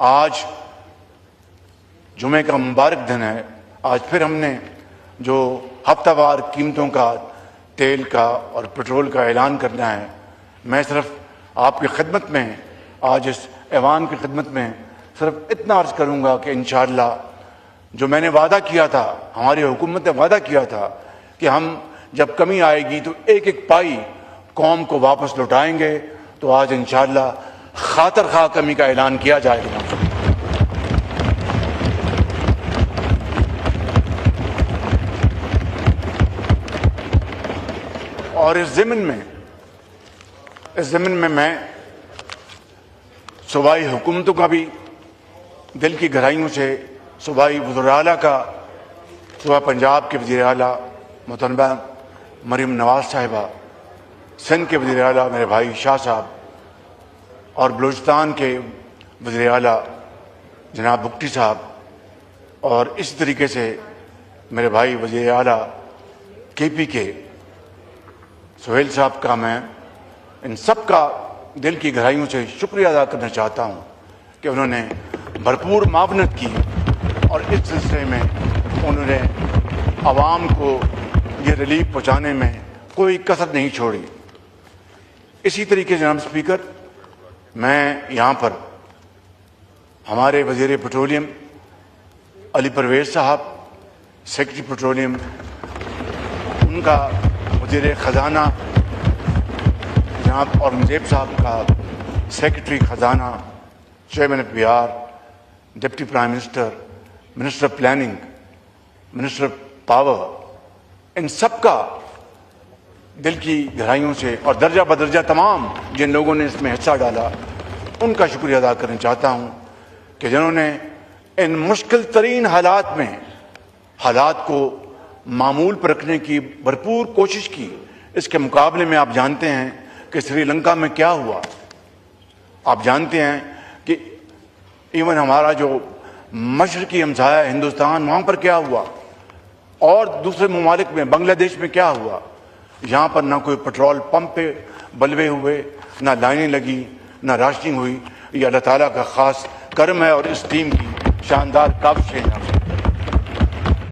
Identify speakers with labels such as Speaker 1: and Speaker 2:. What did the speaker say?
Speaker 1: آج جمعے کا مبارک دن ہے. آج پھر ہم نے جو ہفتہ وار قیمتوں کا تیل کا اور پٹرول کا اعلان کرنا ہے. میں صرف آپ کی خدمت میں آج اس ایوان کی خدمت میں صرف اتنا عرض کروں گا کہ انشاءاللہ جو میں نے وعدہ کیا تھا، ہماری حکومت نے وعدہ کیا تھا کہ ہم جب کمی آئے گی تو ایک ایک پائی قوم کو واپس لوٹائیں گے، تو آج انشاءاللہ خاطر خواہ کمی کا اعلان کیا جائے گا. اور اس ضمن میں میں صوبائی حکومتوں کا بھی دل کی گہرائیوں سے، صوبائی وزراء اعلیٰ کا، صوبہ پنجاب کے وزیر اعلیٰ محترمہ مریم نواز صاحبہ، سندھ کے وزیر اعلیٰ میرے بھائی شاہ صاحب، اور بلوچستان کے وزیر اعلیٰ جناب بگٹی صاحب، اور اسی طریقے سے میرے بھائی وزیر اعلیٰ کے پی کے سہیل صاحب کا میں ان سب کا دل کی گہرائیوں سے شکریہ ادا کرنا چاہتا ہوں کہ انہوں نے بھرپور معاونت کی اور اس سلسلے میں انہوں نے عوام کو یہ ریلیف پہنچانے میں کوئی کسر نہیں چھوڑی. اسی طریقے سے جناب اسپیکر، میں یہاں پر ہمارے وزیر پیٹرولیم علی پرویز صاحب، سیکرٹری پیٹرولیم، ان کا وزیر خزانہ جناب اورنگزیب صاحب کا، سیکرٹری خزانہ، chairman of Bihar, deputy prime minister, minister of planning, minister of power, ان سب کا دل کی گہرائیوں سے اور درجہ بدرجہ تمام جن لوگوں نے اس میں حصہ ڈالا ان کا شکریہ ادا کرنا چاہتا ہوں کہ جنہوں نے ان مشکل ترین حالات میں حالات کو معمول پر رکھنے کی بھرپور کوشش کی. اس کے مقابلے میں آپ جانتے ہیں کہ سری لنکا میں کیا ہوا، آپ جانتے ہیں کہ ایون ہمارا جو مشرقی ہمسایہ ہندوستان، وہاں پر کیا ہوا، اور دوسرے ممالک میں بنگلہ دیش میں کیا ہوا. یہاں پر نہ کوئی پٹرول پمپ پہ بلوے ہوئے، نہ لائنیں لگی، نہ راشننگ ہوئی. یہ اللہ تعالیٰ کا خاص کرم ہے اور اس ٹیم کی شاندار کاوش ہے.